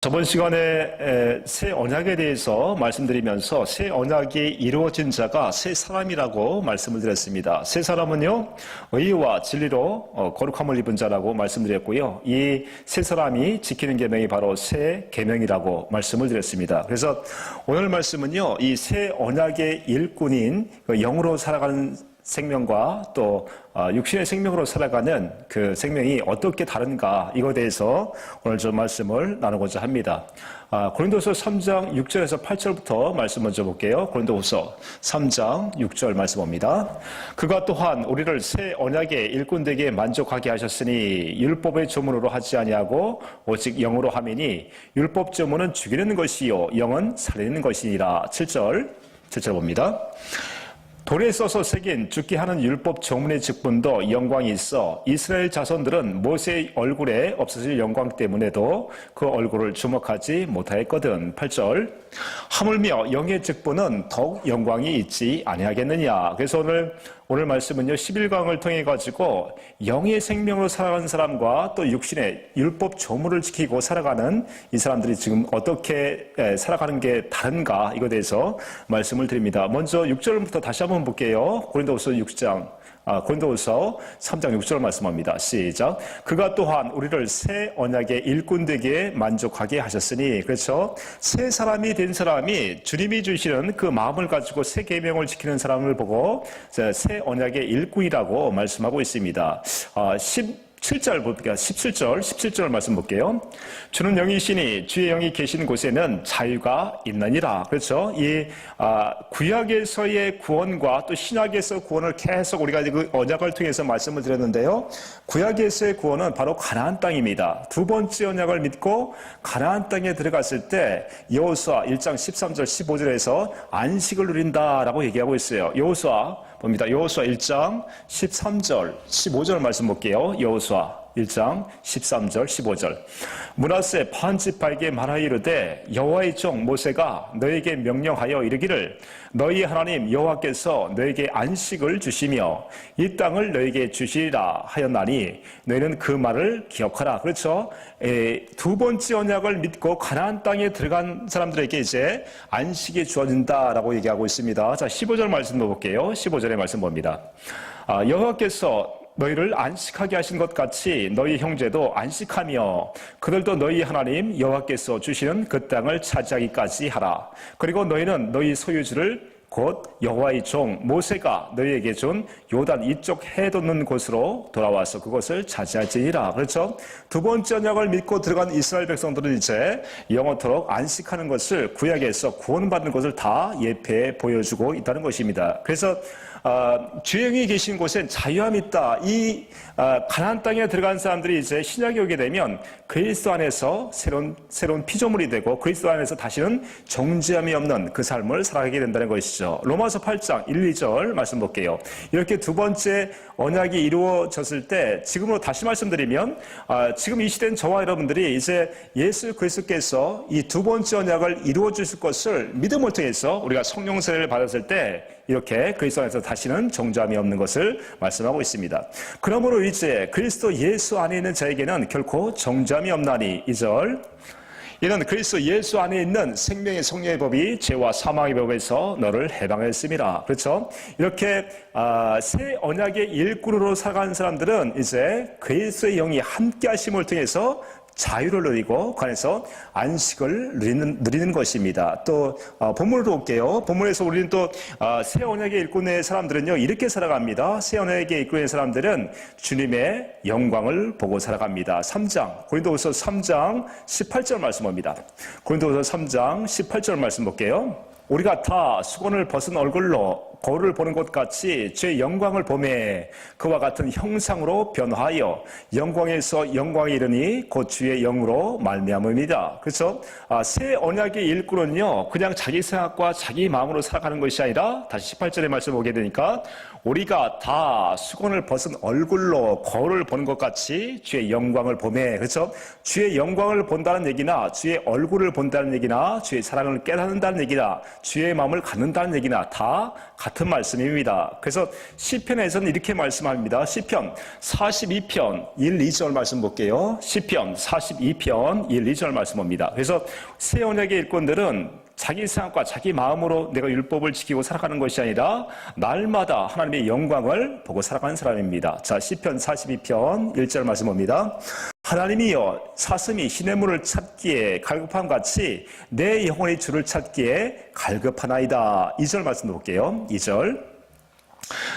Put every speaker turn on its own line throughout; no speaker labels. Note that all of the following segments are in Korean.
저번 시간에 새 언약에 대해서 말씀드리면서 새 언약이 이루어진 자가 새 사람이라고 말씀을 드렸습니다. 새 사람은요, 의와 진리로 거룩함을 입은 자라고 말씀드렸고요. 이 새 사람이 지키는 계명이 바로 새 계명이라고 말씀을 드렸습니다. 그래서 오늘 말씀은요, 이 새 언약의 일꾼인 영으로 살아가는 생명과 또 육신의 생명으로 살아가는 그 생명이 어떻게 다른가 이거에 대해서 오늘 좀 말씀을 나누고자 합니다. 고린도후서 3장 6절에서 8절부터 말씀 먼저 볼게요. 고린도후서 3장 6절 말씀 봅니다. 그가 또한 우리를 새 언약의 일꾼 되게 만족하게 하셨으니 율법의 조문으로 하지 아니하고 오직 영으로 함이니 율법 조문은 죽이는 것이요 영은 살리는 것이니라. 7절 봅니다. 돌에 써서 새긴 죽게 하는 율법 조문의 직분도 영광이 있어 이스라엘 자손들은 모세의 얼굴에 없어질 영광 때문에도 그 얼굴을 주목하지 못하였거든. 8절 하물며 영의 직분은 더욱 영광이 있지 아니하겠느냐. 그래서 오늘 말씀은요, 11강을 통해 가지고 영의 생명으로 살아가는 사람과 또 육신의 율법 조문을 지키고 살아가는 이 사람들이 지금 어떻게 살아가는 게 다른가 이거에 대해서 말씀을 드립니다. 먼저 6절부터 다시 한번 볼게요. 고린도후서 3장 6절 말씀합니다. 시작. 그가 또한 우리를 새 언약의 일꾼 되게 만족하게 하셨으니, 그렇죠? 새 사람이 된 사람이 주님이 주시는 그 마음을 가지고 새 계명을 지키는 사람을 보고 새 언약의 일꾼이라고 말씀하고 있습니다. 17절 볼게요. 17절 말씀 볼게요. 주는 영이시니 주의 영이 계신 곳에는 자유가 있느니라. 그렇죠? 이 구약에서의 구원과 또 신약에서 구원을 계속 우리가 그 언약을 통해서 말씀을 드렸는데요. 구약에서의 구원은 바로 가나안 땅입니다. 두 번째 언약을 믿고 가나안 땅에 들어갔을 때 여호수아 1장 13절 15절에서 안식을 누린다라고 얘기하고 있어요. 여호수아 봅니다. 여호수아 1장 13절 15절 말씀 볼게요. 여호수아 1장 13절 15절 므낫세 반지파에게 말하여 이르되 여호와의 종 모세가 너에게 명령하여 이르기를 너희 하나님 여호와께서 너에게 안식을 주시며 이 땅을 너에게 주시리라 하였나니 너희는 그 말을 기억하라. 그렇죠? 두 번째 언약을 믿고 가나안 땅에 들어간 사람들에게 이제 안식이 주어진다라고 얘기하고 있습니다. 자, 15절 말씀 볼게요. 15절의 말씀 봅니다. 여호와께서 너희를 안식하게 하신 것 같이 너희 형제도 안식하며 그들도 너희 하나님 여호와께서 주시는 그 땅을 차지하기까지 하라. 그리고 너희는 너희 소유지를 곧 여호와의 종 모세가 너희에게 준 요단 이쪽 해 돋는 곳으로 돌아와서 그것을 차지할지니라. 그렇죠? 두 번째 언약을 믿고 들어간 이스라엘 백성들은 이제 영원토록 안식하는 것을 구약에서 구원받는 것을 다 예표해 보여주고 있다는 것입니다. 그래서 주의 영이 계신 곳엔 자유함이 있다. 이 가나안 땅에 들어간 사람들이 이제 신약에 오게 되면 그리스도 안에서 새로운 피조물이 되고 그리스도 안에서 다시는 정죄함이 없는 그 삶을 살아가게 된다는 것이죠. 로마서 8장 1, 2절 말씀 볼게요. 이렇게 두 번째 언약이 이루어졌을 때 지금으로 다시 말씀드리면 지금 이 시대는 저와 여러분들이 이제 예수 그리스도께서 이 두 번째 언약을 이루어 주실 것을 믿음을 통해서 우리가 성령 세례를 받았을 때 이렇게 그리스도 안에서 다시는 정죄함이 없는 것을 말씀하고 있습니다. 그러므로 이제 그리스도 예수 안에 있는 자에게는 결코 정죄함이 없나니 2절 이는 그리스도 예수 안에 있는 생명의 성령의 법이 죄와 사망의 법에서 너를 해방했습니다. 그렇죠? 이렇게 새 언약의 일꾼으로 살아가는 사람들은 이제 그리스도의 영이 함께 하심을 통해서 자유를 누리고 그 안에서 안식을 누리는 것입니다. 또 본문으로 올게요. 본문에서 우리는 또 새 언약의 일꾼의 사람들은요 이렇게 살아갑니다. 새 언약의 일꾼의 사람들은 주님의 영광을 보고 살아갑니다. 3장 고린도후서 3장 18절 말씀입니다. 고린도후서 3장 18절 말씀 볼게요. 우리가 다 수건을 벗은 얼굴로 거울을 보는 것 같이 주의 영광을 보매 그와 같은 형상으로 변화하여 영광에서 영광에 이르니 곧 주의 영으로 말미암음이다. 그래서 새 언약의 일꾼은요 그냥 자기 생각과 자기 마음으로 살아가는 것이 아니라 다시 18절의 말씀 보게 되니까 우리가 다 수건을 벗은 얼굴로 거울을 보는 것 같이 주의 영광을 보매. 그렇죠? 주의 영광을 본다는 얘기나 주의 얼굴을 본다는 얘기나 주의 사랑을 깨닫는다는 얘기나 주의 마음을 갖는다는 얘기나 다 같은 말씀입니다. 그래서 시편에서는 이렇게 말씀합니다. 시편 42편 1, 2절 말씀 볼게요. 시편 42편 1, 2절 말씀 봅니다. 그래서 새 언약의 일꾼들은 자기 생각과 자기 마음으로 내가 율법을 지키고 살아가는 것이 아니라 날마다 하나님의 영광을 보고 살아가는 사람입니다. 자, 시편 42편 1절 말씀 봅니다. 하나님이여 사슴이 시냇물을 찾기에 갈급함 같이 내 영혼이 주를 찾기에 갈급하나이다. 2절 말씀 볼게요. 2절.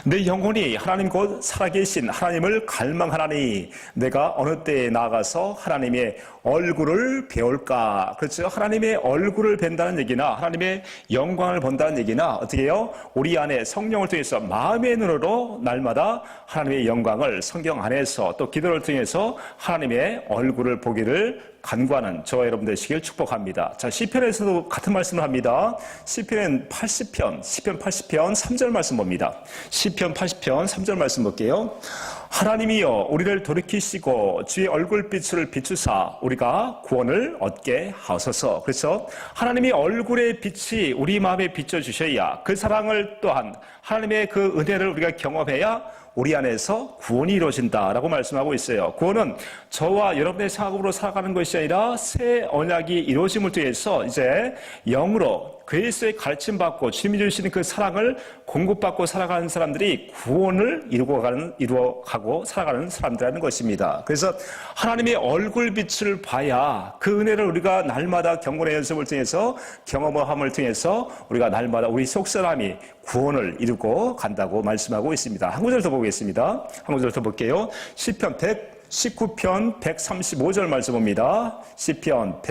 내 영혼이 하나님 곧 살아계신 하나님을 갈망하나니 내가 어느 때에 나아가서 하나님의 얼굴을 배울까. 그렇죠. 하나님의 얼굴을 뵌다는 얘기나 하나님의 영광을 본다는 얘기나 어떻게 해요? 우리 안에 성령을 통해서 마음의 눈으로 날마다 하나님의 영광을 성경 안에서 또 기도를 통해서 하나님의 얼굴을 보기를 간구하는 저와 여러분 되시길 축복합니다. 자, 시편에서도 같은 말씀을 합니다. 시편 80편 3절 말씀 봅니다. 시편 80편 3절 말씀 볼게요. 하나님이여 우리를 돌이키시고 주의 얼굴빛을 비추사 우리가 구원을 얻게 하소서. 그래서 하나님의 얼굴의 빛이 우리 마음에 비춰주셔야 그 사랑을 또한 하나님의 그 은혜를 우리가 경험해야 우리 안에서 구원이 이루어진다라고 말씀하고 있어요. 구원은 저와 여러분의 생각으로 살아가는 것이 아니라 새 언약이 이루어짐을 통해서 이제 영으로 그리스도의 가르침받고 주님이 주시는 그 사랑을 공급받고 살아가는 사람들이 구원을 이루어가고 살아가는 사람들이라는 것입니다. 그래서 하나님의 얼굴빛을 봐야 그 은혜를 우리가 날마다 경건의 연습을 통해서 경험함을 통해서 우리가 날마다 우리 속사람이 구원을 이루고 간다고 말씀하고 있습니다. 한 구절 더 보겠습니다. 한 구절 더 볼게요. 시편 119편 135절 말씀 봅니다. 시편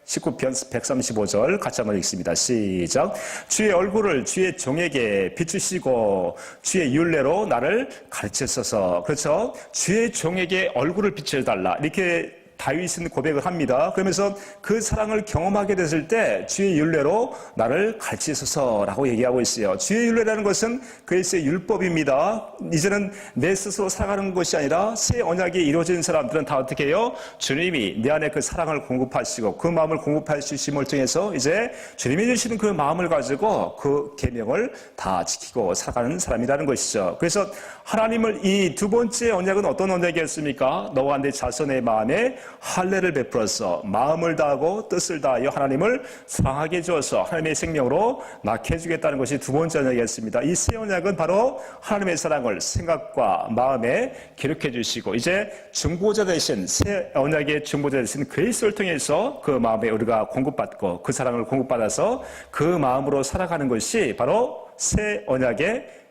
19편 135절 같이 한번 읽습니다. 시작. 주의 얼굴을 주의 종에게 비추시고 주의 율례로 나를 가르치소서. 그렇죠? 주의 종에게 얼굴을 비춰달라. 이렇게 다윗은 고백을 합니다. 그러면서 그 사랑을 경험하게 됐을 때 주의 율례로 나를 가르치소서라고 얘기하고 있어요. 주의 율례라는 것은 그리스도의 율법입니다. 이제는 내 스스로 살아가는 것이 아니라 새 언약이 이루어진 사람들은 다 어떻게 해요? 주님이 내 안에 그 사랑을 공급하시고 그 마음을 공급하심을 통해서 이제 주님이 주시는 그 마음을 가지고 그 계명을 다 지키고 살아가는 사람이라는 것이죠. 그래서 하나님을 이 두 번째 언약은 어떤 언약이었습니까? 너와 내 자손의 마음에 할례를 베풀어서 마음을 다하고 뜻을 다하여 하나님을 사랑하게 해주어서 하나님의 생명으로 낳게 해주겠다는 것이 두 번째 언약이었습니다. 이 새 언약은 바로 하나님의 사랑을 생각과 마음에 기록해 주시고 이제 중보자 되신 새 언약의 중보자 되신 그리스도를 통해서 그 마음에 우리가 공급받고 그 사랑을 공급받아서 그 마음으로 살아가는 것이 바로 새 언약의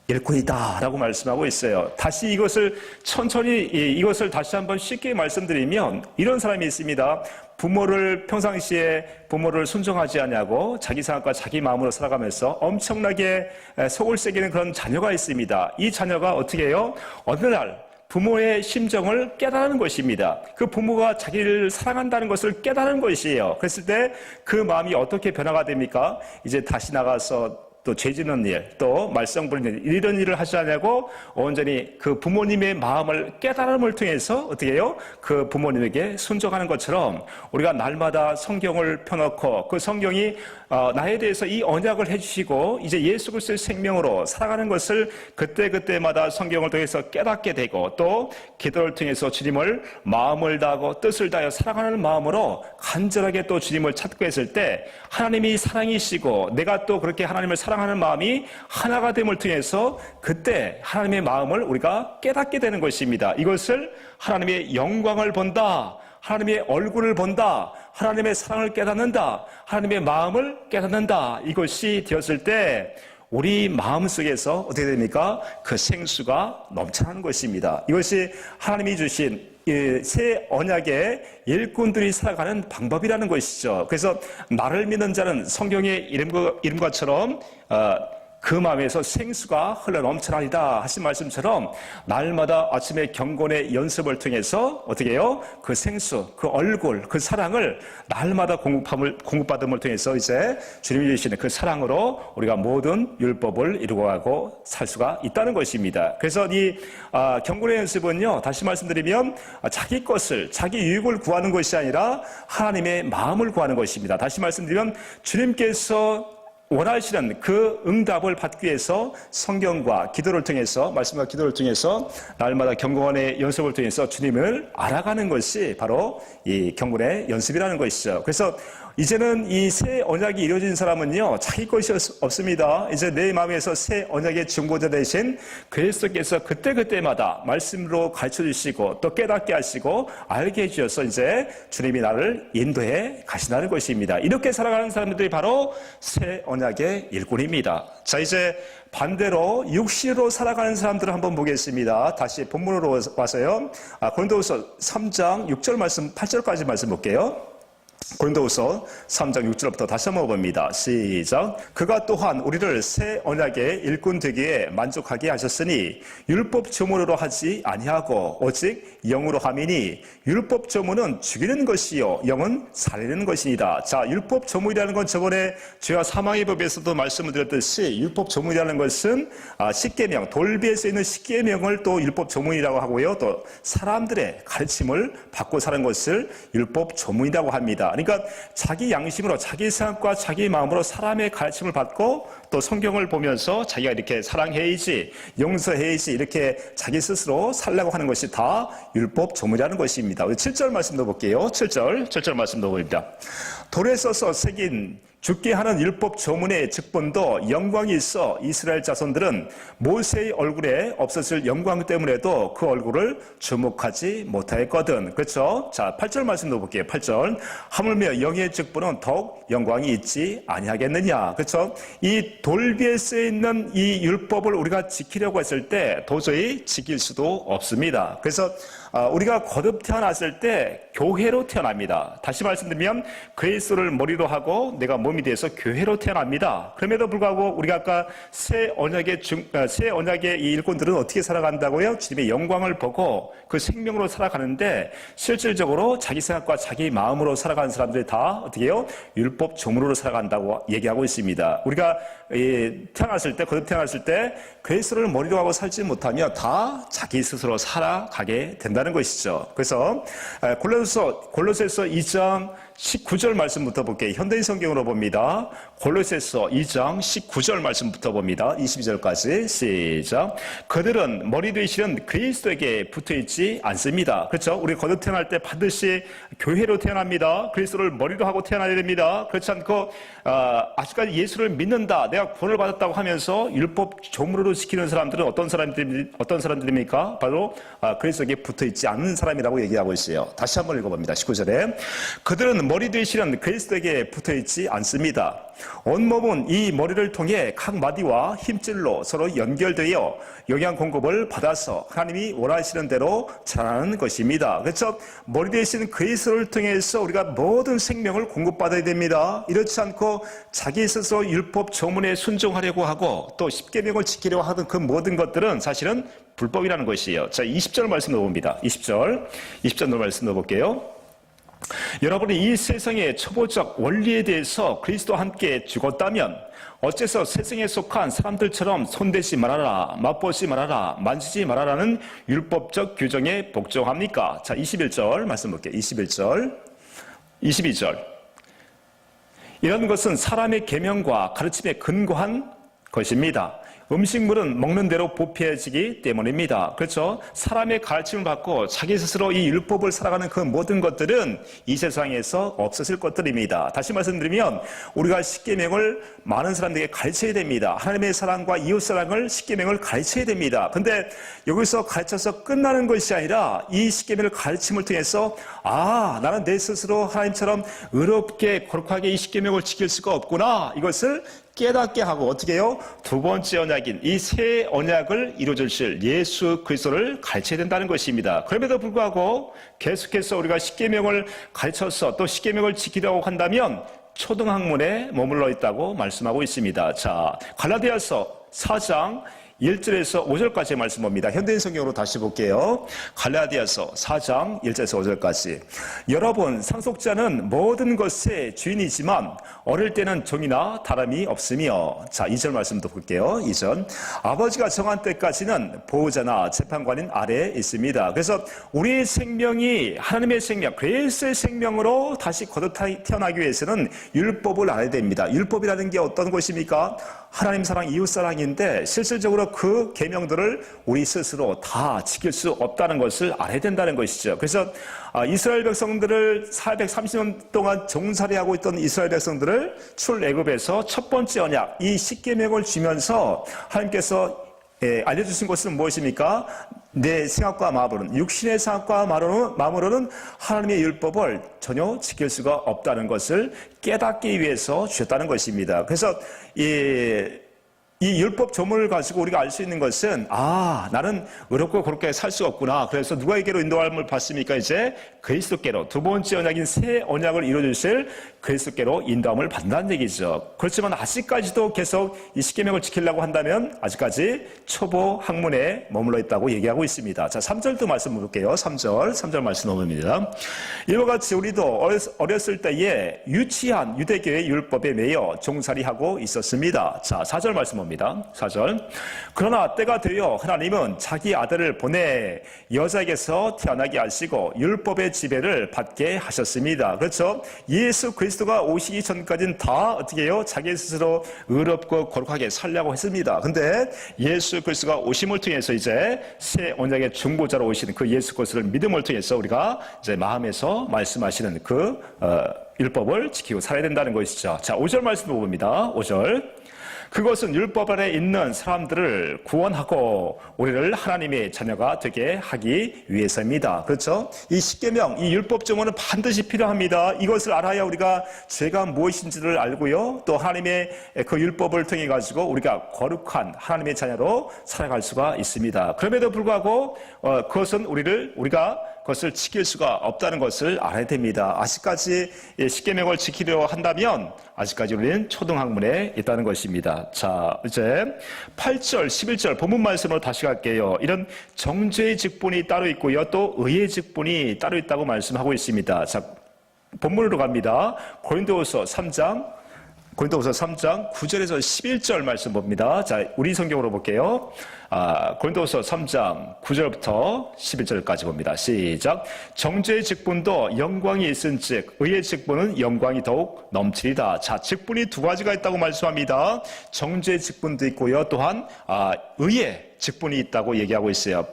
일꾼이다라고 말씀하고 있어요. 다시 이것을 이것을 다시 한번 쉽게 말씀드리면 이런 사람이 있습니다. 평상시에 부모를 순종하지 않냐고 자기 생각과 자기 마음으로 살아가면서 엄청나게 속을 새기는 그런 자녀가 있습니다. 이 자녀가 어떻게 해요? 어느 날 부모의 심정을 깨달은 것입니다. 그 부모가 자기를 사랑한다는 것을 깨달은 것이에요. 그랬을 때 그 마음이 어떻게 변화가 됩니까? 이제 다시 나가서 또 죄짓는 일, 또 말썽 부리는 일, 이런 일을 하지 않냐고 온전히 그 부모님의 마음을 깨달음을 통해서 어떻게 해요? 그 부모님에게 순종하는 것처럼 우리가 날마다 성경을 펴놓고 그 성경이 나에 대해서 이 언약을 해주시고 이제 예수 그리스도의 생명으로 살아가는 것을 그때마다 성경을 통해서 깨닫게 되고 또 기도를 통해서 주님을 마음을 다하고 뜻을 다하여 사랑하는 마음으로 간절하게 또 주님을 찾고 했을 때 하나님이 사랑이시고 내가 또 그렇게 하나님을 사랑하는 마음이 하나가 됨을 통해서 그때 하나님의 마음을 우리가 깨닫게 되는 것입니다. 이것을 하나님의 영광을 본다. 하나님의 얼굴을 본다. 하나님의 사랑을 깨닫는다. 하나님의 마음을 깨닫는다. 이것이 되었을 때 우리 마음속에서 어떻게 됩니까? 그 생수가 넘쳐나는 것입니다. 이것이 하나님이 주신 새 언약의 일꾼들이 살아가는 방법이라는 것이죠. 그래서 나를 믿는 자는 성경의 이름과처럼 그 마음에서 생수가 흘러넘쳐나리다 하신 말씀처럼 날마다 아침에 경건의 연습을 통해서 어떻게 해요? 그 생수, 그 얼굴, 그 사랑을 날마다 공급받음을 통해서 이제 주님이 주시는 그 사랑으로 우리가 모든 율법을 이루어가고 살 수가 있다는 것입니다. 그래서 이 경건의 연습은요, 다시 말씀드리면 자기 것을, 자기 유익을 구하는 것이 아니라 하나님의 마음을 구하는 것입니다. 다시 말씀드리면 주님께서 원하시는 그 응답을 받기 위해서 성경과 기도를 통해서, 말씀과 기도를 통해서 날마다 경건의 연습을 통해서 주님을 알아가는 것이 바로 이 경건의 연습이라는 것이죠. 그래서 이제는 이 새 언약이 이루어진 사람은요, 자기 것이 없습니다. 이제 내 마음에서 새 언약의 증거자 되신 그리스도께서 그때그때마다 말씀으로 가르쳐 주시고 또 깨닫게 하시고 알게 해주셔서 이제 주님이 나를 인도해 가신다는 것입니다. 이렇게 살아가는 사람들이 바로 새 언약의 일꾼입니다. 자, 이제 반대로 육신으로 살아가는 사람들을 한번 보겠습니다. 다시 본문으로 와서요. 고린도후서 3장 6절 말씀, 8절까지 말씀 볼게요. 고린도후서 3장 6절부터 다시 한번 봅니다. 시작. 그가 또한 우리를 새 언약의 일꾼 되기에 만족하게 하셨으니 율법 조문으로 하지 아니하고 오직 영으로 함이니 율법 조문은 죽이는 것이요 영은 살리는 것이니라. 자, 율법 조문이라는 건 저번에 죄와 사망의 법에서도 말씀을 드렸듯이 율법 조문이라는 것은 십계명, 돌비에 쓰이는 십계명을 또 율법 조문이라고 하고요. 또 사람들의 가르침을 받고 사는 것을 율법 조문이라고 합니다. 그러니까 자기 양심으로, 자기 생각과 자기 마음으로 사람의 가르침을 받고 또 성경을 보면서 자기가 이렇게 사랑해야지, 용서해야지 이렇게 자기 스스로 살려고 하는 것이 다 율법 조문이라는 것입니다. 7절 말씀도 볼게요. 7절 말씀도 봅니다. 돌에 써서 새긴 죽게 하는 율법 조문의 직분도 영광이 있어 이스라엘 자손들은 모세의 얼굴에 없었을 영광 때문에도 그 얼굴을 주목하지 못하였거든. 그렇죠? 자, 8절 말씀도 볼게요. 8절. 하물며 영의 직분은 더욱 영광이 있지 아니하겠느냐. 그렇죠? 이 돌비에 쓰여 있는 이 율법을 우리가 지키려고 했을 때 도저히 지킬 수도 없습니다. 그래서 우리가 거듭 태어났을 때 교회로 태어납니다. 다시 말씀드리면 그리스도를 머리로 하고 내가 몸이 돼서 교회로 태어납니다. 그럼에도 불구하고 우리가 아까 새 언약의 이 일꾼들은 어떻게 살아간다고요? 주님의 영광을 보고 그 생명으로 살아가는데 실질적으로 자기 생각과 자기 마음으로 살아가는 사람들이 다 어떻게 해요? 율법 조문으로 살아간다고 얘기하고 있습니다. 우리가 태어났을 때, 거듭 태어났을 때 그리스도를 머리로 하고 살지 못하면 다 자기 스스로 살아가게 된다는 것이죠. 그래서 골로새서 2장 19절 말씀부터 볼게요. 현대인 성경으로 봅니다. 골로새서 2장 19절 말씀부터 봅니다. 22절까지 시작. 그들은 머리 되시는 그리스도에게 붙어있지 않습니다. 그렇죠? 우리 거듭 태어날 때 반드시 교회로 태어납니다. 그리스도를 머리로 하고 태어나야 됩니다. 그렇지 않고 아직까지 예수를 믿는다, 내가 구원을 받았다고 하면서 율법 조문으로 지키는 사람들은 어떤 사람들입니까? 바로 그리스도에게 붙어있지 않는 사람이라고 얘기하고 있어요. 다시 한번 읽어봅니다. 19절에 그들은 머리 되시는 그리스도에게 붙어있지 않습니다. 온몸은 이 머리를 통해 각 마디와 힘줄로 서로 연결되어 영양 공급을 받아서 하나님이 원하시는 대로 자라는 것입니다. 그렇죠? 머리 되시는 그리스도를 통해서 우리가 모든 생명을 공급받아야 됩니다. 이렇지 않고 자기 스스로 율법 조문에 순종하려고 하고 또 십계명을 지키려고 하던 그 모든 것들은 사실은 불법이라는 것이에요. 자, 20절 말씀 넣어봅니다. 20절 말씀 넣어볼게요. 여러분이 이 세상의 초보적 원리에 대해서 그리스도와 함께 죽었다면 어째서 세상에 속한 사람들처럼 손대지 말아라, 맛보지 말아라, 만지지 말아라는 율법적 규정에 복종합니까? 자, 21절 말씀 볼게요. 22절. 이런 것은 사람의 계명과 가르침에 근거한 것입니다. 음식물은 먹는 대로 부패해지기 때문입니다. 그렇죠? 사람의 가르침을 받고 자기 스스로 이 율법을 살아가는 그 모든 것들은 이 세상에서 없어질 것들입니다. 다시 말씀드리면 우리가 십계명을 많은 사람들에게 가르쳐야 됩니다. 하나님의 사랑과 이웃사랑을 십계명을 가르쳐야 됩니다. 근데 여기서 가르쳐서 끝나는 것이 아니라 이 십계명을 가르침을 통해서 나는 내 스스로 하나님처럼 의롭게 거룩하게 이 십계명을 지킬 수가 없구나, 이것을 깨닫게 하고 어떻게 해요? 두 번째 언약인 이 새 언약을 이루어주실 예수 그리스도를 가르쳐야 된다는 것입니다. 그럼에도 불구하고 계속해서 우리가 십계명을 가르쳐서 또 십계명을 지키려고 한다면 초등학문에 머물러 있다고 말씀하고 있습니다. 자, 갈라디아서 4장 1절에서 5절까지의 말씀 봅니다. 현대인 성경으로 다시 볼게요. 갈라디아서 4장 1절에서 5절까지. 여러분, 상속자는 모든 것의 주인이지만 어릴 때는 종이나 다름이 없으며. 자, 2절 말씀도 볼게요. 2절. 아버지가 정한 때까지는 보호자나 재판관인 아래에 있습니다. 그래서 우리의 생명이 하나님의 생명, 그리스도의 생명으로 다시 거듭 태어나기 위해서는 율법을 알아야 됩니다. 율법이라는 게 어떤 것입니까? 하나님 사랑, 이웃 사랑인데 실질적으로 그 계명들을 우리 스스로 다 지킬 수 없다는 것을 알아야 된다는 것이죠. 그래서 이스라엘 백성들을 430년 동안 종살이하고 있던 이스라엘 백성들을 출애굽에서 첫 번째 언약, 이 십계명을 주면서 하나님께서 알려주신 것은 무엇입니까? 내 생각과 마음으로는, 육신의 생각과 마음으로는 하나님의 율법을 전혀 지킬 수가 없다는 것을 깨닫기 위해서 주셨다는 것입니다. 그래서 이 율법 조문을 가지고 우리가 알 수 있는 것은, 나는 의롭고 그렇게 살 수 없구나. 그래서 누구에게로 인도함을 받습니까? 이제 그리스도께로, 두 번째 언약인 새 언약을 이루어주실 그리스도께로 인도함을 받는다는 얘기죠. 그렇지만 아직까지도 계속 이 십계명을 지키려고 한다면 아직까지 초보 학문에 머물러 있다고 얘기하고 있습니다. 자, 3절도 말씀 볼게요. 3절 말씀 넘깁니다. 이와 같이 우리도 어렸을 때에 유치한 유대교의 율법에 매여 종살이하고 있었습니다. 자, 4절 말씀 봅니다. 4절. 그러나 때가 되어 하나님은 자기 아들을 보내 여자에게서 태어나게 하시고 율법의 지배를 받게 하셨습니다. 그렇죠? 예수 그리스도가 오시기 전까지는 다 어떻게 해요? 자기 스스로 의롭고 거룩하게 살려고 했습니다. 근데 예수 그리스도가 오심을 통해서 이제 새 언약의 중보자로 오시는 그 예수 그리스도를 믿음을 통해서 우리가 이제 마음에서 말씀하시는 그 율법을 지키고 살아야 된다는 것이죠. 자, 5절 말씀 봅니다. 5절. 그것은 율법 아래 있는 사람들을 구원하고 우리를 하나님의 자녀가 되게 하기 위해서입니다. 그렇죠? 이 십계명, 이 율법 정원은 반드시 필요합니다. 이것을 알아야 우리가 죄가 무엇인지를 알고요. 또 하나님의 그 율법을 통해 가지고 우리가 거룩한 하나님의 자녀로 살아갈 수가 있습니다. 그럼에도 불구하고 그것은 우리가 그것을 지킬 수가 없다는 것을 알아야 됩니다. 아직까지 십계명을 지키려 한다면 아직까지 우리는 초등학문에 있다는 것입니다. 자, 이제 8절, 11절 본문 말씀으로 다시 갈게요. 이런 정죄의 직분이 따로 있고요. 또 의의 직분이 따로 있다고 말씀하고 있습니다. 자, 본문으로 갑니다. 고린도후서 3장 9절에서 11절 말씀 봅니다. 자, 우리 성경으로 볼게요. 고린도후서 3장 9절부터 11절까지 봅니다. 시작. 정죄의 직분도 영광이 있은즉 의의 직분은 영광이 더욱 넘치리다. 자, 직분이 두 가지가 있다고 말씀합니다. 정죄의 직분도 있고요. 또한 의의 직분이 있다고 얘기하고 있어요.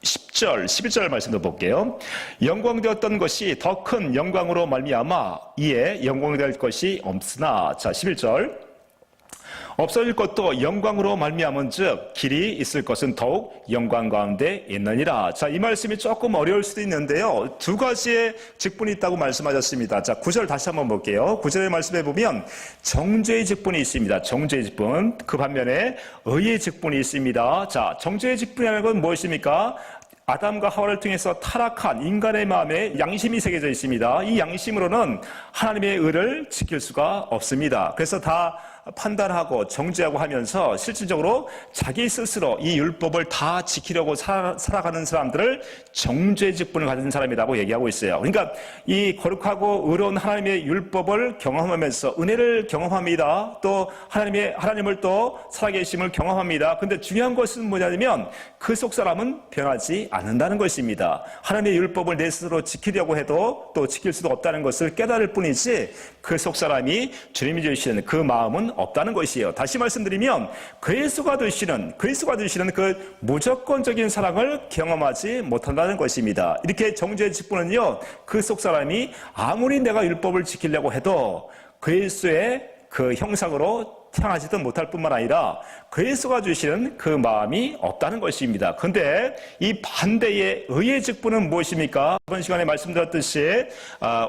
10절, 11절 말씀도 볼게요. 영광되었던 것이 더 큰 영광으로 말미암아 이에 영광될 것이 없으나. 자, 11절. 없어질 것도 영광으로 말미암은즉 길이 있을 것은 더욱 영광 가운데 있느니라. 자, 이 말씀이 조금 어려울 수도 있는데요. 두 가지의 직분이 있다고 말씀하셨습니다. 자, 9절 다시 한번 볼게요. 9절의 말씀에 보면 정죄의 직분이 있습니다. 정죄의 직분. 그 반면에 의의 직분이 있습니다. 자, 정죄의 직분이라는 건 무엇입니까? 아담과 하와를 통해서 타락한 인간의 마음에 양심이 새겨져 있습니다. 이 양심으로는 하나님의 의를 지킬 수가 없습니다. 그래서 다 판단하고 정죄하고 하면서 실질적으로 자기 스스로 이 율법을 다 지키려고 살아가는 사람들을 정죄 직분을 가진 사람이라고 얘기하고 있어요. 그러니까 이 거룩하고 의로운 하나님의 율법을 경험하면서 은혜를 경험합니다. 또 하나님을 또 살아계심을 경험합니다. 근데 중요한 것은 뭐냐면 그 속 사람은 변하지 않는다는 것입니다. 하나님의 율법을 내 스스로 지키려고 해도 또 지킬 수도 없다는 것을 깨달을 뿐이지 그 속 사람이 주님이 주시는 그 마음은 없다는 것이에요. 다시 말씀드리면 그리스도가 되시는 그 무조건적인 사랑을 경험하지 못한다는 것입니다. 이렇게 정죄의 직분은요, 그 속 사람이 아무리 내가 율법을 지키려고 해도 그리스도의 그 형상으로 태어나지도 못할 뿐만 아니라 그리스도가 주시는 그 마음이 없다는 것입니다. 그런데 이 반대의 의의 직분은 무엇입니까? 이번 시간에 말씀드렸듯이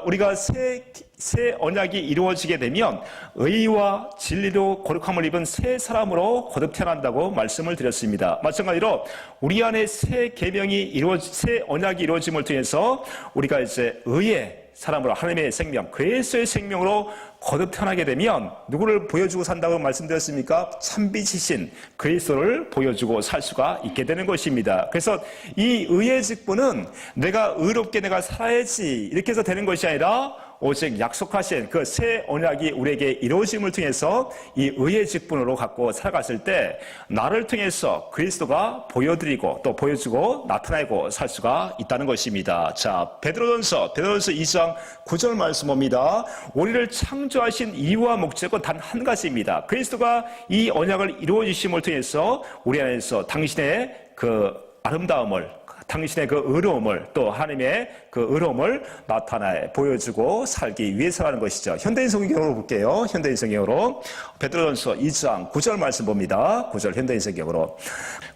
우리가 새 언약이 이루어지게 되면 의와 진리로 거룩함을 입은 새 사람으로 거듭 태어난다고 말씀을 드렸습니다. 마찬가지로 우리 안에 새 언약이 이루어짐을 통해서 우리가 이제 의의 사람으로 하나님의 생명, 그리스도의 생명으로 거듭 태어나게 되면 누구를 보여주고 산다고 말씀드렸습니까? 참빛이신 그리스도를 보여주고 살 수가 있게 되는 것입니다. 그래서 이 의의 직분은 내가 의롭게 내가 살아야지 이렇게 해서 되는 것이 아니라 오직 약속하신 그 새 언약이 우리에게 이루어짐을 통해서 이 의의 직분으로 갖고 살아갔을 때 나를 통해서 그리스도가 보여드리고 또 보여주고 나타내고 살 수가 있다는 것입니다. 자, 베드로전서 2장 9절 말씀 봅니다. 우리를 창조하신 이유와 목적은 단 한 가지입니다. 그리스도가 이 언약을 이루어 주심을 통해서 우리 안에서 당신의 그 아름다움을, 당신의 그 의로움을, 또 하나님의 그 의로움을 나타내 보여주고 살기 위해서라는 것이죠. 현대인 성경으로 볼게요. 현대인 성경으로 베드로전서 2장 9절 말씀 봅니다. 9절 현대인 성경으로.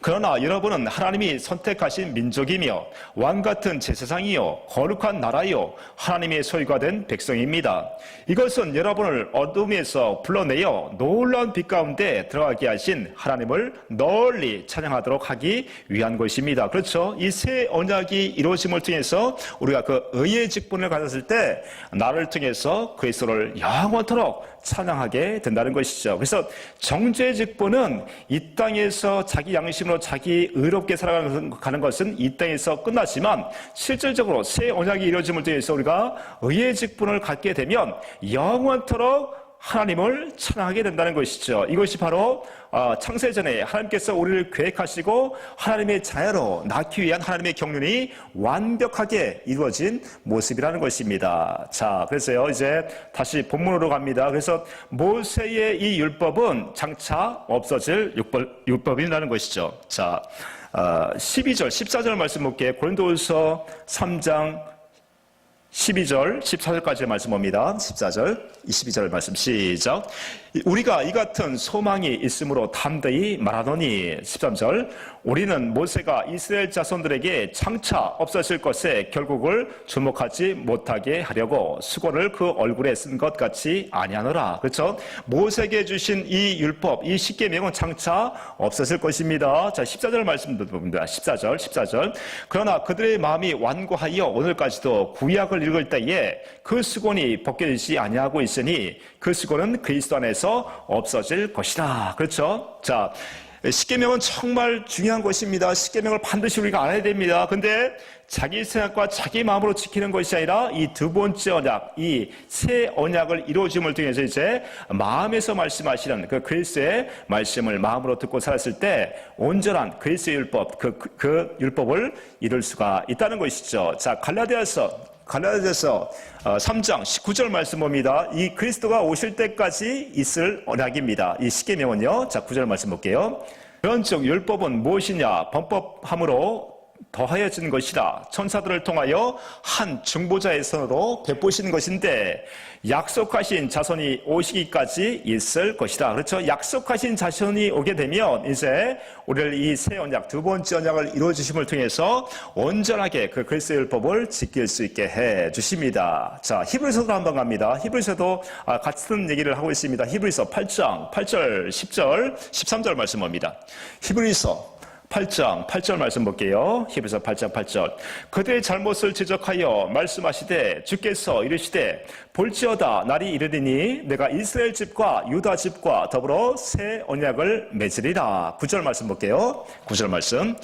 그러나 여러분은 하나님이 선택하신 민족이며 왕같은 제사장이요 거룩한 나라요 하나님의 소유가 된 백성입니다. 이것은 여러분을 어둠에서 불러내어 놀라운 빛 가운데 들어가게 하신 하나님을 널리 찬양하도록 하기 위한 것입니다. 그렇죠? 이 새 언약이 이루어짐을 통해서 우리가 그 의의 직분을 가졌을 때 나를 통해서 그리스도를 영원토록 찬양하게 된다는 것이죠. 그래서 정죄의 직분은 이 땅에서 자기 양심으로 자기 의롭게 살아가는 것은 이 땅에서 끝났지만 실질적으로 새 언약이 이루어짐을 통해서 우리가 의의 직분을 갖게 되면 영원토록 하나님을 찬양하게 된다는 것이죠. 이것이 바로 창세전에 하나님께서 우리를 계획하시고 하나님의 자녀로 낳기 위한 하나님의 경륜이 완벽하게 이루어진 모습이라는 것입니다. 자, 그래서요 이제 다시 본문으로 갑니다. 그래서 모세의 이 율법은 장차 없어질 율법이라는 것이죠. 자, 12절 14절 말씀 볼게요. 고린도후서 3장 12절, 14절까지의 말씀 봅니다. 14절, 22절 말씀 시작. 우리가 이 같은 소망이 있으므로 담대히 말하노니 13절 우리는 모세가 이스라엘 자손들에게 장차 없어질 것에 결국을 주목하지 못하게 하려고 수고를 그 얼굴에 쓴 것 같이 아니하노라. 그렇죠? 모세에게 주신 이 율법, 이 십계명은 장차 없어질 것입니다. 자, 14절 말씀도 봅니다. 14절. 그러나 그들의 마음이 완고하여 오늘까지도 구약을 읽을 때에 그 수고는 벗겨지지 아니하고 있으니 그 수고는 그리스도 안에서 없어질 것이다. 그렇죠? 자, 십계명은 정말 중요한 것입니다. 십계명을 반드시 우리가 알아야 됩니다. 근데 자기 생각과 자기 마음으로 지키는 것이 아니라 이 두 번째 언약, 이 새 언약을 이루어짐을 통해서 이제 마음에서 말씀하시는 그 그리스도의 말씀을 마음으로 듣고 살았을 때 온전한 그리스도의 율법, 그 율법을 이룰 수가 있다는 것이죠. 자, 갈라디아서 3장 19절 말씀 봅니다. 이 그리스도가 오실 때까지 있을 언약입니다. 이 십계명은요. 자, 9절 말씀 볼게요. 그런즉 율법은 무엇이냐? 범법함으로 더하여진 것이라 천사들을 통하여 한 중보자의 손으로 베푸신 것인데 약속하신 자손이 오시기까지 있을 것이다. 그렇죠? 약속하신 자손이 오게 되면 이제 우리를 이 새 언약, 두 번째 언약을 이루어 주심을 통해서 온전하게 그 그리스도의 율법을 지킬 수 있게 해 주십니다. 자, 히브리서도 한번 갑니다. 히브리서도 같은 얘기를 하고 있습니다. 히브리서 8장 8절 10절 13절 말씀합니다. 히브리서 8장 8절 말씀 볼게요. 히브리서 8장 8절. 그들의 잘못을 지적하여 말씀하시되 주께서 이르시되 볼지어다 날이 이르리니 내가 이스라엘 집과 유다 집과 더불어 새 언약을 맺으리라. 9절 말씀 볼게요. 9절 말씀.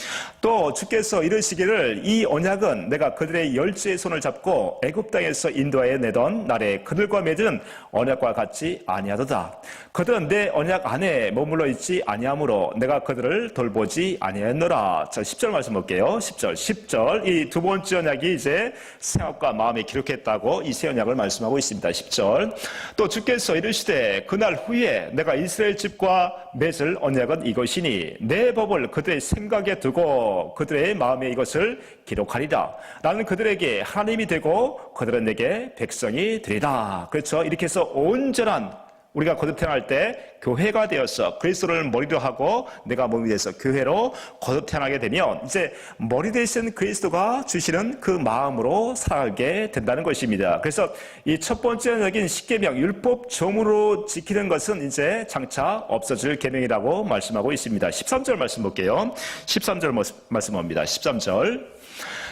또 주께서 이르시기를 이 언약은 내가 그들의 열지의 손을 잡고 애굽 땅에서 인도하여 내던 날에 그들과 맺은 언약과 같이 아니하도다. 그들은 내 언약 안에 머물러 있지 아니하므로 내가 그들을 돌보지 아니하였노라. 자, 10절 말씀 볼게요. 10절. 이 두 번째 언약이 이제 생각과 마음에 기록했다고 이 새 언약을 말씀하고 있습니다. 10절. 또 주께서 이르시되 그날 후에 내가 이스라엘 집과 맺을 언약은 이것이니 내 법을 그들의 생각에 두고 그들의 마음에 이것을 기록하리라. 나는 그들에게 하나님이 되고 그들은 내게 백성이 되리라. 그렇죠? 이렇게 해서 온전한 우리가 거듭 태어날 때 교회가 되어서 그리스도를 머리로 하고 내가 몸이 돼서 교회로 거듭 태어나게 되면 이제 머리 되신 그리스도가 주시는 그 마음으로 살아가게 된다는 것입니다. 그래서 이 첫 번째 언약인 십계명 율법 조문으로 지키는 것은 이제 장차 없어질 계명이라고 말씀하고 있습니다. 13절 말씀 볼게요. 13절 말씀합니다. 13절.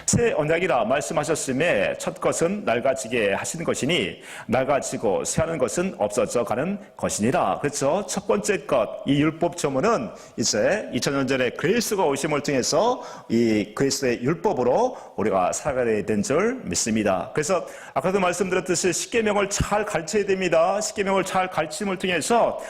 새 언약이라 말씀하셨음에 첫 것은 낡아지게 하시는 것이니 낡아지고 새하는 것은 없어져 가는 것이니라. 그렇죠? 첫 번째 것, 이 율법 조문은 이제 2000년 전에 그리스도가 오심을 통해서 이 그리스도의 율법으로 우리가 살아가야 된 줄 믿습니다. 그래서 아까도 말씀드렸듯이 십계명을 잘 가르쳐야 됩니다. 십계명을 잘 가르침을 통해서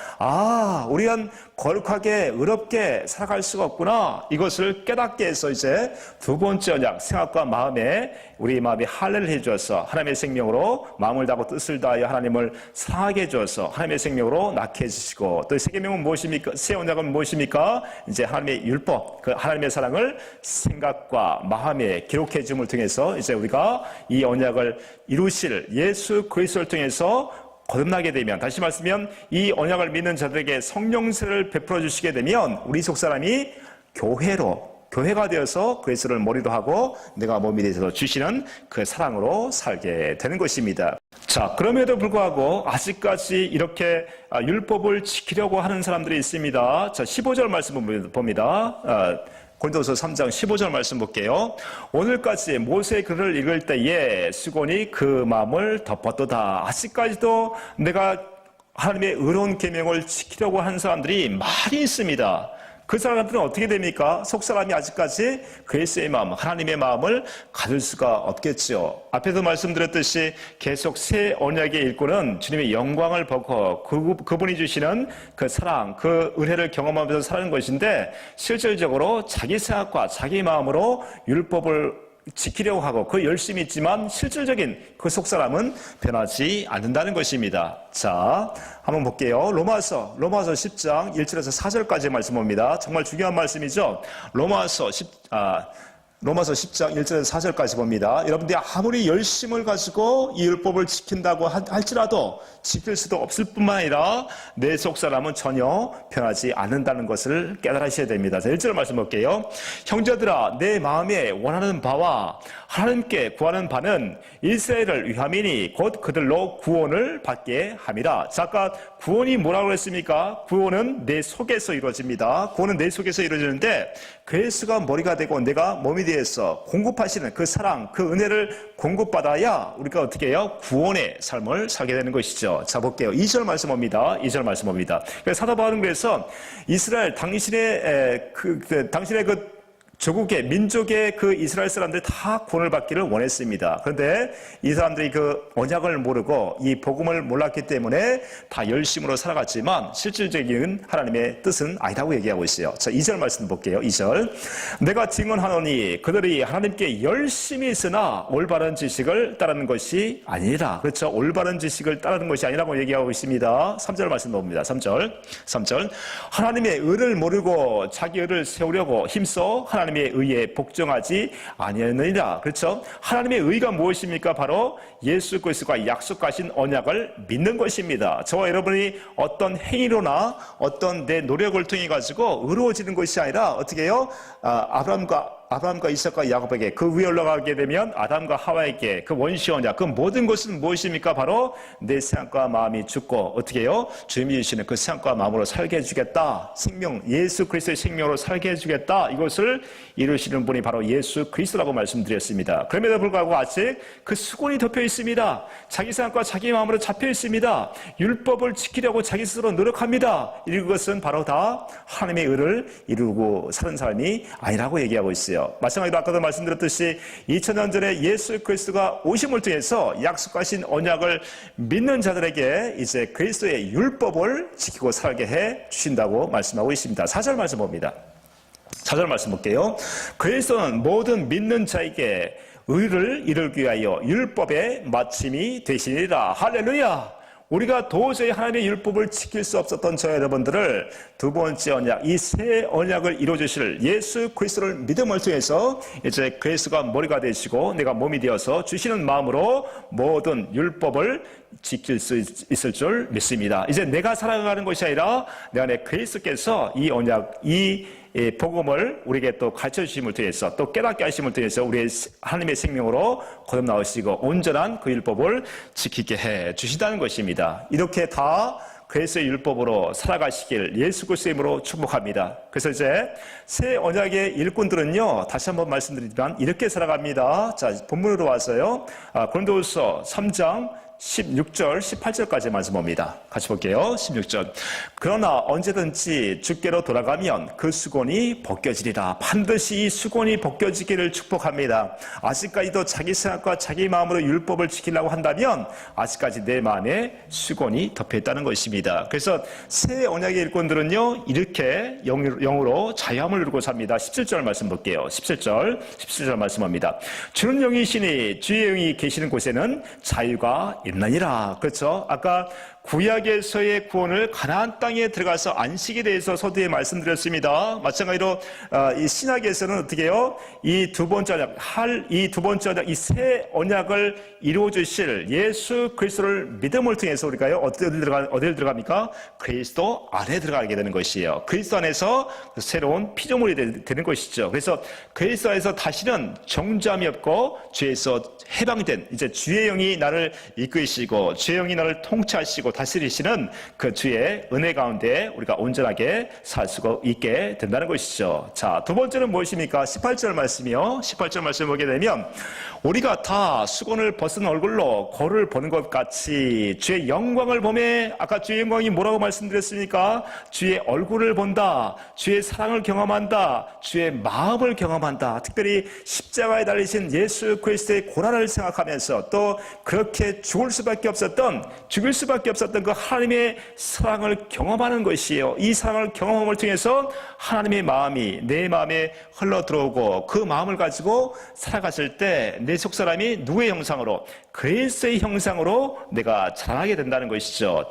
우리는 거룩하게 의롭게 살아갈 수가 없구나, 이것을 깨닫게 해서 이제 두 번째 언약, 생각과 마음에 우리 마음이 할례를 해주어서 하나님의 생명으로 마음을 다하고 뜻을 다하여 하나님을 사하게 해주어서 하나님의 생명으로 낳게 해주시고, 또 새 계명은 무엇입니까? 새 언약은 무엇입니까? 이제 하나님의 율법, 그 하나님의 사랑을 생각과 마음에 기록해 줌을 통해서 이제 우리가 이 언약을 이루실 예수 그리스도를 통해서 거듭나게 되면, 다시 말씀하면 이 언약을 믿는 자들에게 성령세를 베풀어 주시게 되면 우리 속 사람이 교회가 되어서 그리스도를 머리로 하고 내가 몸이 되어서 주시는 그 사랑으로 살게 되는 것입니다. 자, 그럼에도 불구하고 아직까지 이렇게 율법을 지키려고 하는 사람들이 있습니다. 자, 15절 말씀 봅니다. 고린도서 3장 15절 말씀 볼게요. 오늘까지 모세의 글을 읽을 때에 수곤이 그 마음을 덮었도다. 아직까지도 내가 하나님의 의로운 계명을 지키려고 하는 사람들이 많이 있습니다. 그 사람들은 어떻게 됩니까? 속사람이 아직까지 그리스도의 마음, 하나님의 마음을 가질 수가 없겠죠. 앞에도 말씀드렸듯이 계속 새 언약의 일꾼은 주님의 영광을 보고 그분이 주시는 그 사랑, 그 은혜를 경험하면서 사는 것인데, 실질적으로 자기 생각과 자기 마음으로 율법을 지키려고 하고 그 열심히 있지만 실질적인 그 속사람은 변하지 않는다는 것입니다. 자, 한번 볼게요. 로마서 10장 1절에서 4절까지 말씀 봅니다. 정말 중요한 말씀이죠. 로마서 10장 1절에서 4절까지 봅니다. 여러분들이 아무리 열심을 가지고 이 율법을 지킨다고 할지라도 지킬 수도 없을 뿐만 아니라 내 속사람은 전혀 변하지 않는다는 것을 깨달으셔야 됩니다. 자, 1절 말씀 볼게요. 형제들아, 내 마음에 원하는 바와 하나님께 구하는 바는 이스라엘을 위함이니 곧 그들로 구원을 받게 함이라. 자, 아까 구원이 뭐라고 그랬습니까? 구원은 내 속에서 이루어집니다. 구원은 내 속에서 이루어지는데, 그리스도가 머리가 되고 내가 몸이 되어서 공급하시는 그 사랑, 그 은혜를 공급받아야 우리가 어떻게 해요? 구원의 삶을 살게 되는 것이죠. 자, 볼게요. 2절 말씀 봅니다. 2절 말씀 봅니다. 사도 바울은 그래서 이스라엘, 당신의 그 조국의 민족의 그 이스라엘 사람들이 다 구원을 받기를 원했습니다. 그런데 이 사람들이 그 언약을 모르고 이 복음을 몰랐기 때문에 다 열심으로 살아갔지만 실질적인 하나님의 뜻은 아니라고 얘기하고 있어요. 자, 2절 말씀 볼게요. 2절. 내가 증언하노니 그들이 하나님께 열심히 있으나 올바른 지식을 따르는 것이 아니라. 그렇죠? 올바른 지식을 따르는 것이 아니라고 얘기하고 있습니다. 3절 말씀 봅니다. 3절. 하나님의 의를 모르고 자기 의를 세우려고 힘써 하나님의 의에 복종하지 아니하느니라. 그렇죠? 하나님의 의가 무엇입니까? 바로 예수 그리스도가 약속하신 언약을 믿는 것입니다. 저와 여러분이 어떤 행위로나 어떤 내 노력을 통해 가지고 의로워지는 것이 아니라 어떻게 해요? 아브라함과 이삭과 야곱에게 그 위에 올라가게 되면 아담과 하와에게 그 원시 언약, 그 모든 것은 무엇입니까? 바로 내 생각과 마음이 죽고 어떻게 해요? 주님이 주시는 그 생각과 마음으로 살게 해주겠다. 생명, 예수 그리스도의 생명으로 살게 해주겠다. 이것을 이루시는 분이 바로 예수 그리스도라고 말씀드렸습니다. 그럼에도 불구하고 아직 그 수곤이 덮여 있습니다. 자기 생각과 자기 마음으로 잡혀 있습니다. 율법을 지키려고 자기 스스로 노력합니다. 이것은 바로 다 하나님의 의를 이루고 사는 사람이 아니라고 얘기하고 있어요. 마찬가지로 아까도 말씀드렸듯이 2000년 전에 예수 그리스도가 오심을 통해서 약속하신 언약을 믿는 자들에게 이제 그리스도의 율법을 지키고 살게 해 주신다고 말씀하고 있습니다. 4절 말씀 봅니다. 4절 말씀 볼게요. 그리스도는 모든 믿는 자에게 의를 이루기 위하여 율법의 마침이 되시리라. 할렐루야. 우리가 도저히 하나님의 율법을 지킬 수 없었던 저 여러분들을 두 번째 언약, 이 새 언약을 이루어주실 예수 그리스도를 믿음을 통해서 이제 그리스도가 머리가 되시고 내가 몸이 되어서 주시는 마음으로 모든 율법을 지킬 수 있을 줄 믿습니다. 이제 내가 살아가는 것이 아니라 내 안에 그리스도께서 이 언약, 이 복음을 우리에게 또 가르쳐 주심을 통해서 또 깨닫게 하심을 통해서 우리의 하나님의 생명으로 거듭나오시고 온전한 그 율법을 지키게 해 주신다는 것입니다. 이렇게 다 그리스도의 율법으로 살아가시길 예수 그리스도의 이름으로 축복합니다. 그래서 이제 새 언약의 일꾼들은요, 다시 한번 말씀드리지만 이렇게 살아갑니다. 자, 본문으로 와서요. 고린도후서 3장 16절, 18절까지 말씀 봅니다. 같이 볼게요. 16절. 그러나 언제든지 주께로 돌아가면 그 수건이 벗겨지리라. 반드시 이 수건이 벗겨지기를 축복합니다. 아직까지도 자기 생각과 자기 마음으로 율법을 지키려고 한다면 아직까지 내 마음에 수건이 덮여있다는 것입니다. 그래서 새 언약의 일꾼들은요, 이렇게 영으로 자유함을 누리고 삽니다. 17절 말씀 볼게요. 17절 말씀합니다. 주는 영이시니 주의 영이 계시는 곳에는 자유가 있나니라. 그렇죠? 아까 구약에서의 구원을 가나안 땅에 들어가서 안식에 대해서 서두에 말씀드렸습니다. 마찬가지로 이 신약에서는 어떻게 해요? 이 두 번째 언약, 이 새 언약을 이루어 주실 예수 그리스도를 믿음을 통해서 우리가요, 어디를 들어갑니까? 그리스도 안에 들어가게 되는 것이에요. 그리스도 안에서 새로운 피조물이 되는 것이죠. 그래서 그리스도 안에서 다시는 정죄함이 없고 죄에서 해방된, 이제 주의 영이 나를 이끄시고 주의 영이 나를 통치하시고 다스리시는 그 주의 은혜 가운데 우리가 온전하게 살 수가 있게 된다는 것이죠. 자, 두 번째는 무엇입니까? 18절 말씀이요. 18절 말씀 보게 되면 우리가 다 수건을 벗은 얼굴로 거울을 보는 것 같이 주의 영광을 보매, 아까 주의 영광이 뭐라고 말씀드렸습니까? 주의 얼굴을 본다, 주의 사랑을 경험한다, 주의 마음을 경험한다. 특별히 십자가에 달리신 예수 그리스도의 고난을 생각하면서 또 그렇게 죽을 수밖에 없었던 그 하나님의 사랑을 경험하는 것이에요. 이 사랑을 경험함을 통해서 하나님의 마음이 내 마음에 흘러 들어오고 그 마음을 가지고 살아갔을 때 내 속사람이 누구의 형상으로? 그리스도의 형상으로 내가 자라나게 된다는 것이죠.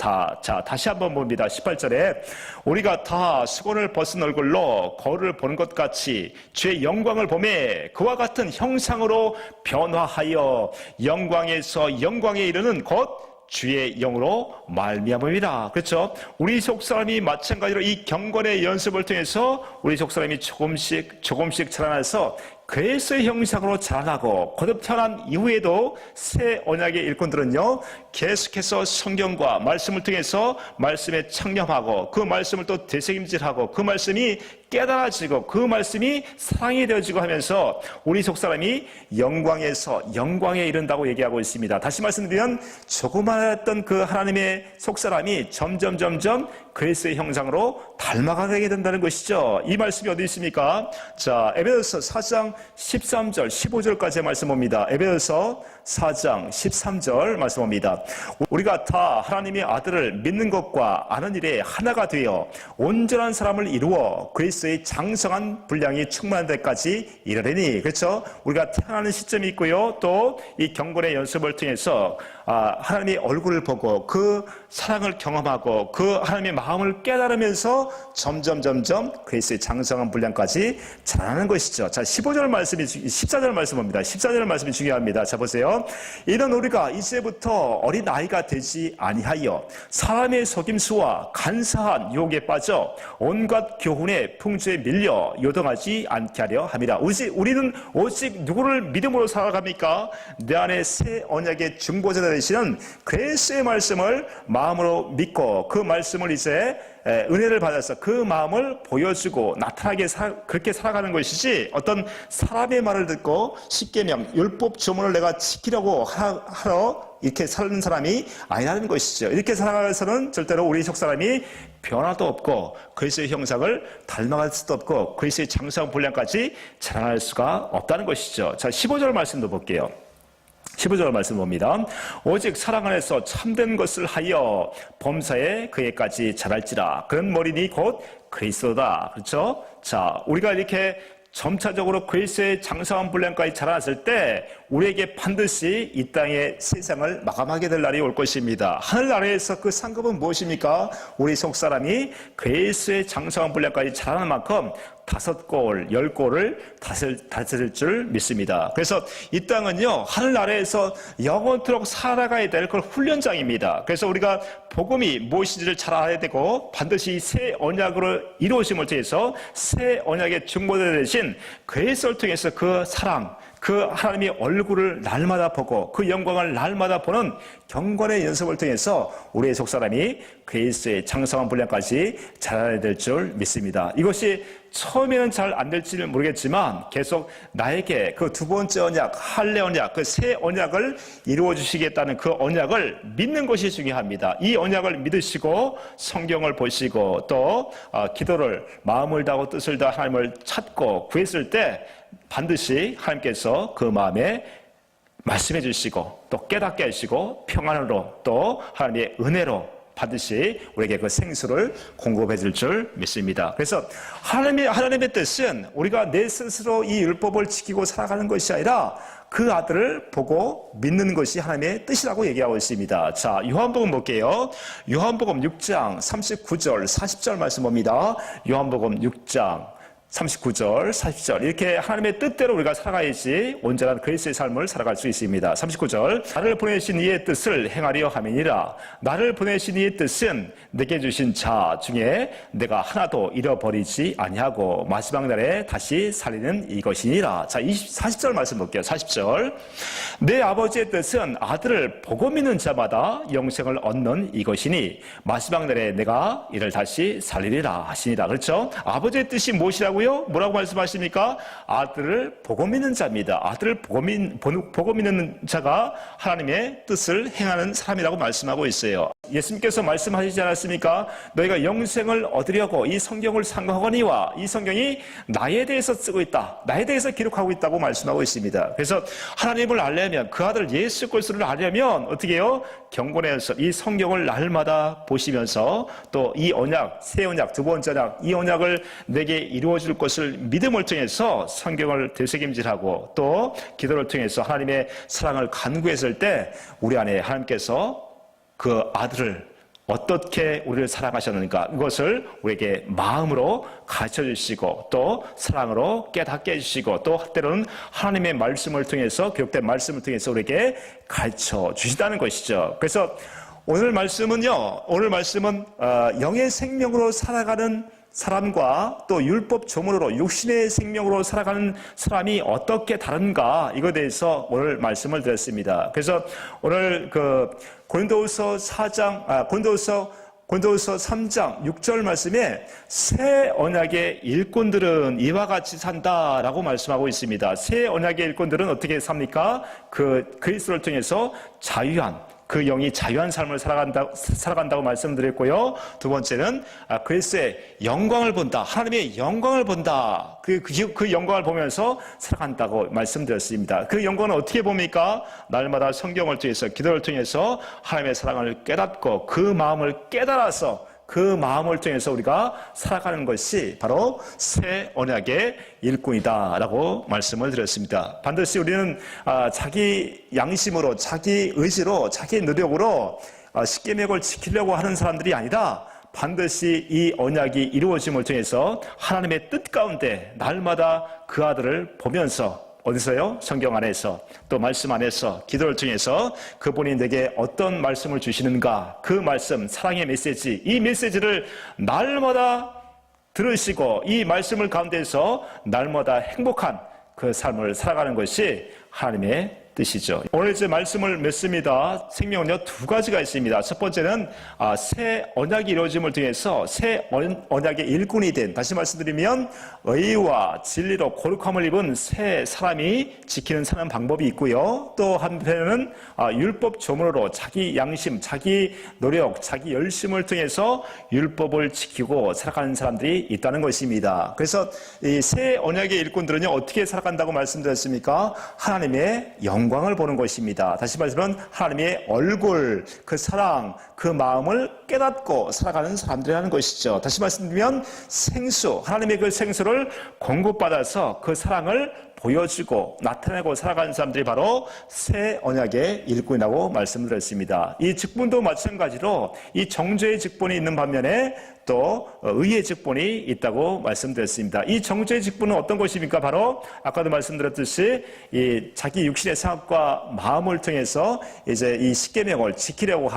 다시 한번 봅니다. 18절에 우리가 다 수건을 벗은 얼굴로 거울을 보는 것 같이 주의 영광을 보매 그와 같은 형상으로 변화하여 영광에서 영광에 이르는 곧 주의 영으로 말미암음이라. 그렇죠? 우리 속사람이 마찬가지로 이 경건의 연습을 통해서 우리 속사람이 조금씩 자라나서 그리스도의 형상으로 자라나고 거듭 태어난 이후에도 새 언약의 일꾼들은요, 계속해서 성경과 말씀을 통해서 말씀에 창념하고 그 말씀을 또 되새김질하고 그 말씀이 깨달아지고 그 말씀이 사랑이 되어지고 하면서 우리 속사람이 영광에서 영광에 이른다고 얘기하고 있습니다. 다시 말씀드리면 조그마했던 그 하나님의 속사람이 점점 그리스도의 형상으로 닮아가게 된다는 것이죠. 이 말씀이 어디 있습니까? 자, 에베소서 4장 13절 15절까지의 말씀 봅니다. 에베소서 4장 13절 말씀 봅니다. 우리가 다 하나님의 아들을 믿는 것과 아는 일에 하나가 되어 온전한 사람을 이루어 그리스도의 장성한 분량이 충만한 데까지 이르리니. 그렇죠? 우리가 태어나는 시점이 있고요. 또 이 경건의 연습을 통해서 하나님의 얼굴을 보고 그 사랑을 경험하고 그 하나님의 마음을 깨달으면서 점점 그리스도의 장성한 분량까지 자라는 것이죠. 자, 14절 말씀 봅니다. 14절 말씀이 중요합니다. 자, 보세요. 이런 우리가 이제부터 어린 아이가 되지 아니하여 사람의 속임수와 간사한 유혹에 빠져 온갖 교훈의 풍조에 밀려 요동하지 않게 하려 함이라. 우리는 오직 누구를 믿음으로 살아갑니까? 내 안에 새 언약의 중보자 되시는 그리스도의 말씀을 마음으로 믿고 그 말씀을 이제 은혜를 받아서 그 마음을 보여주고 나타나게 그렇게 살아가는 것이지, 어떤 사람의 말을 듣고 십계명 율법 조문을 내가 지키려고 하러 이렇게 사는 사람이 아니라는 것이죠. 이렇게 살아가서는 절대로 우리 속사람이 변화도 없고 그리스도의 형상을 닮아갈 수도 없고 그리스도의 장성한 분량까지 자라날 수가 없다는 것이죠. 자, 15절 말씀도 볼게요. 15절 말씀 봅니다. 오직 사랑 안에서 참된 것을 하여 범사에 그에까지 자랄지라. 그런 머리니 곧 그리스도다. 그렇죠? 자, 우리가 이렇게 점차적으로 그리스도의 장성한 분량까지 자라났을 때 우리에게 반드시 이 땅의 세상을 마감하게 될 날이 올 것입니다. 하늘 아래에서 그 상급은 무엇입니까? 우리 속사람이 그리스도의 장성한 분량까지 자라는 만큼 5골, 10골을 다스릴 줄 믿습니다. 그래서 이 땅은요, 하늘 아래에서 영원토록 살아가야 될 그 훈련장입니다. 그래서 우리가 복음이 무엇인지를 잘 알아야 되고 반드시 새 언약으로 이루어짐을 통해서 새 언약의 중보자 되신 그리스도를 통해서 그 사랑, 그 하나님의 얼굴을 날마다 보고 그 영광을 날마다 보는 경건의 연습을 통해서 우리의 속사람이 그리스도의 장성한 분량까지 자라야 될 줄 믿습니다. 이것이 처음에는 잘 안 될지는 모르겠지만 계속 나에게 그 두 번째 언약, 할례 언약, 그 새 언약을 이루어 주시겠다는 그 언약을 믿는 것이 중요합니다. 이 언약을 믿으시고 성경을 보시고 또 기도를 마음을 다하고 뜻을 다해 하나님을 찾고 구했을 때 반드시 하나님께서 그 마음에 말씀해 주시고 또 깨닫게 하시고 평안으로 또 하나님의 은혜로 반드시 우리에게 그 생수를 공급해 줄 줄 믿습니다. 그래서 하나님의 뜻은 우리가 내 스스로 이 율법을 지키고 살아가는 것이 아니라 그 아들을 보고 믿는 것이 하나님의 뜻이라고 얘기하고 있습니다. 자, 요한복음 볼게요. 요한복음 6장 39절 40절 말씀 봅니다. 요한복음 6장 39절, 40절 이렇게 하나님의 뜻대로 우리가 살아가야지 온전한 그리스도의 삶을 살아갈 수 있습니다. 39절 나를 보내신 이의 뜻을 행하려 함이니라. 나를 보내신 이의 뜻은 내게 주신 자 중에 내가 하나도 잃어버리지 아니하고 마지막 날에 다시 살리는 이것이니라. 자, 40절 말씀 볼게요. 40절 내 아버지의 뜻은 아들을 보고 믿는 자마다 영생을 얻는 이것이니 마지막 날에 내가 이를 다시 살리리라 하시니라. 그렇죠? 아버지의 뜻이 무엇이라고 뭐라고 말씀하십니까? 아들을 보고 믿는 자입니다. 아들을 보고 믿는 자가 하나님의 뜻을 행하는 사람이라고 말씀하고 있어요. 예수님께서 말씀하시지 않았습니까? 너희가 영생을 얻으려고 이 성경을 상고하거니와 이 성경이 나에 대해서 쓰고 있다. 나에 대해서 기록하고 있다고 말씀하고 있습니다. 그래서 하나님을 알려면 그 아들 예수 그리스도를 알려면 어떻게 해요? 경건해서 이 성경을 날마다 보시면서 또 이 언약, 새 언약, 두 번째 언약, 이 언약을 내게 이루어줄 것을 믿음을 통해서 성경을 되새김질하고 또 기도를 통해서 하나님의 사랑을 간구했을 때 우리 안에 하나님께서 그 아들을 어떻게 우리를 사랑하셨는가 이것을 우리에게 마음으로 가르쳐 주시고 또 사랑으로 깨닫게 해주시고 또 때로는 하나님의 말씀을 통해서 기록된 말씀을 통해서 우리에게 가르쳐 주시다는 것이죠. 그래서 오늘 말씀은 영의 생명으로 살아가는 사람과 또 율법 조문으로 육신의 생명으로 살아가는 사람이 어떻게 다른가 이거에 대해서 오늘 말씀을 드렸습니다. 그래서 오늘 고린도후서 3장 6절 말씀에 새 언약의 일꾼들은 이와 같이 산다라고 말씀하고 있습니다. 새 언약의 일꾼들은 어떻게 삽니까? 그리스도를 통해서 자유한 그 영이 자유한 삶을 살아간다고 말씀드렸고요. 두 번째는 그리스도의 영광을 본다. 하나님의 영광을 본다. 그 영광을 보면서 살아간다고 말씀드렸습니다. 그 영광은 어떻게 봅니까? 날마다 성경을 통해서 기도를 통해서 하나님의 사랑을 깨닫고 그 마음을 깨달아서 그 마음을 통해서 우리가 살아가는 것이 바로 새 언약의 일꾼이다라고 말씀을 드렸습니다. 반드시 우리는 자기 양심으로, 자기 의지로, 자기 노력으로 십계명을 지키려고 하는 사람들이 아니라 반드시 이 언약이 이루어짐을 통해서 하나님의 뜻 가운데 날마다 그 아들을 보면서 어디서요? 성경 안에서 또 말씀 안에서 기도를 통해서 그분이 내게 어떤 말씀을 주시는가 그 말씀 사랑의 메시지 이 메시지를 날마다 들으시고 이 말씀을 가운데서 날마다 행복한 그 삶을 살아가는 것이 하나님의 뜻이죠. 오늘 제 말씀을 맺습니다. 생명은요 두 가지가 있습니다. 첫 번째는 새 언약이 이루어짐을 통해서 새 언약의 일꾼이 된 다시 말씀드리면 의와 진리로 거룩함을 입은 새 사람이 지키는 사는 방법이 있고요. 또 한편에는 율법 조문으로 자기 양심, 자기 노력, 자기 열심을 통해서 율법을 지키고 살아가는 사람들이 있다는 것입니다. 그래서 이 새 언약의 일꾼들은요 어떻게 살아간다고 말씀드렸습니까? 하나님의 영광을 보는 것입니다. 다시 말하면 하나님의 얼굴, 그 사랑, 그 마음을 깨닫고 살아가는 사람들이라는 것이죠. 다시 말씀드리면 생수, 하나님의 그 생수를 공급받아서 그 사랑을 보여주고 나타내고 살아가는 사람들이 바로 새 언약의 일꾼이라고 말씀드렸습니다. 이 직분도 마찬가지로 이 정죄의 직분이 있는 반면에 또 의의 직분이 있다고 말씀드렸습니다. 이 정죄의 직분은 어떤 것입니까? 바로 아까도 말씀드렸듯이 이 자기 육신의 생각과 마음을 통해서 이제 이 십계명을 지키려고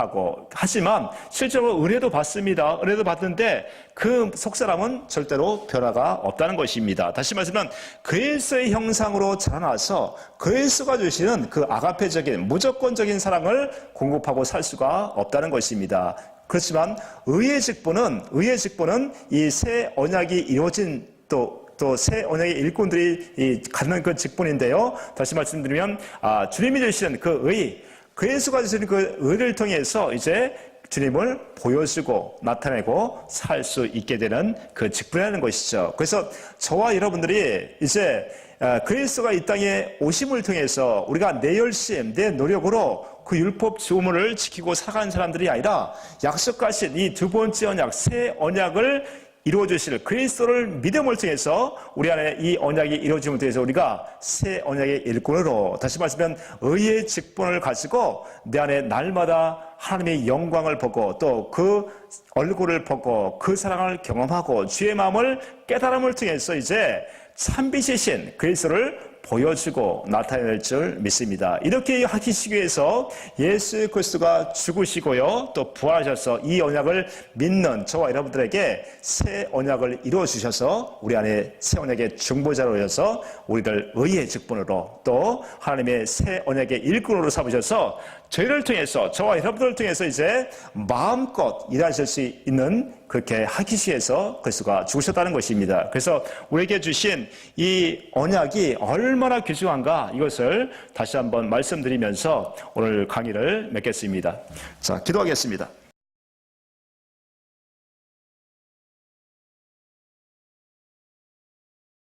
하지만 실제로 은혜도 받습니다. 은혜도 받는데 그 속사람은 절대로 변화가 없다는 것입니다. 다시 말하면 그리스도의 형상 형상으로 자라나서 그리스도가 주시는 그 아가페적인 무조건적인 사랑을 공급하고 살 수가 없다는 것입니다. 그렇지만 의의 직분은 이 새 언약이 이루어진 또 새 언약의 일꾼들이 갖는 그 직분인데요. 다시 말씀드리면 주님이 주시는 그 의, 그 예수가 주시는 그 의를 통해서 이제 주님을 보여주고 나타내고 살 수 있게 되는 그 직분이라는 것이죠. 그래서 저와 여러분들이 이제 그리스도가 이 땅에 오심을 통해서 우리가 내 열심, 내 노력으로 그 율법 주문을 지키고 살아가는 사람들이 아니라 약속하신 이 두 번째 언약, 새 언약을 이루어주실 그리스도를 믿음을 통해서 우리 안에 이 언약이 이루어짐을 통해서 우리가 새 언약의 일꾼으로, 다시 말하면 의의 직분을 가지고 내 안에 날마다 하나님의 영광을 보고 또 그 얼굴을 보고 그 사랑을 경험하고 주의 마음을 깨달음을 통해서 이제 참빛이신 그리스도를 보여주고 나타낼 줄 믿습니다. 이렇게 하시기 위해서 예수 그리스도가 죽으시고요 또 부활하셔서 이 언약을 믿는 저와 여러분들에게 새 언약을 이루어 주셔서 우리 안에 새 언약의 중보자로 오셔서 우리를 의의 직분으로 또 하나님의 새 언약의 일꾼으로 삼으셔서 저희를 통해서, 저와 여러분들을 통해서 이제 마음껏 일하실 수 있는, 그렇게 하기 위해서 그리스도가 죽으셨다는 것입니다. 그래서 우리에게 주신 이 언약이 얼마나 귀중한가, 이것을 다시 한번 말씀드리면서 오늘 강의를 맺겠습니다. 자, 기도하겠습니다.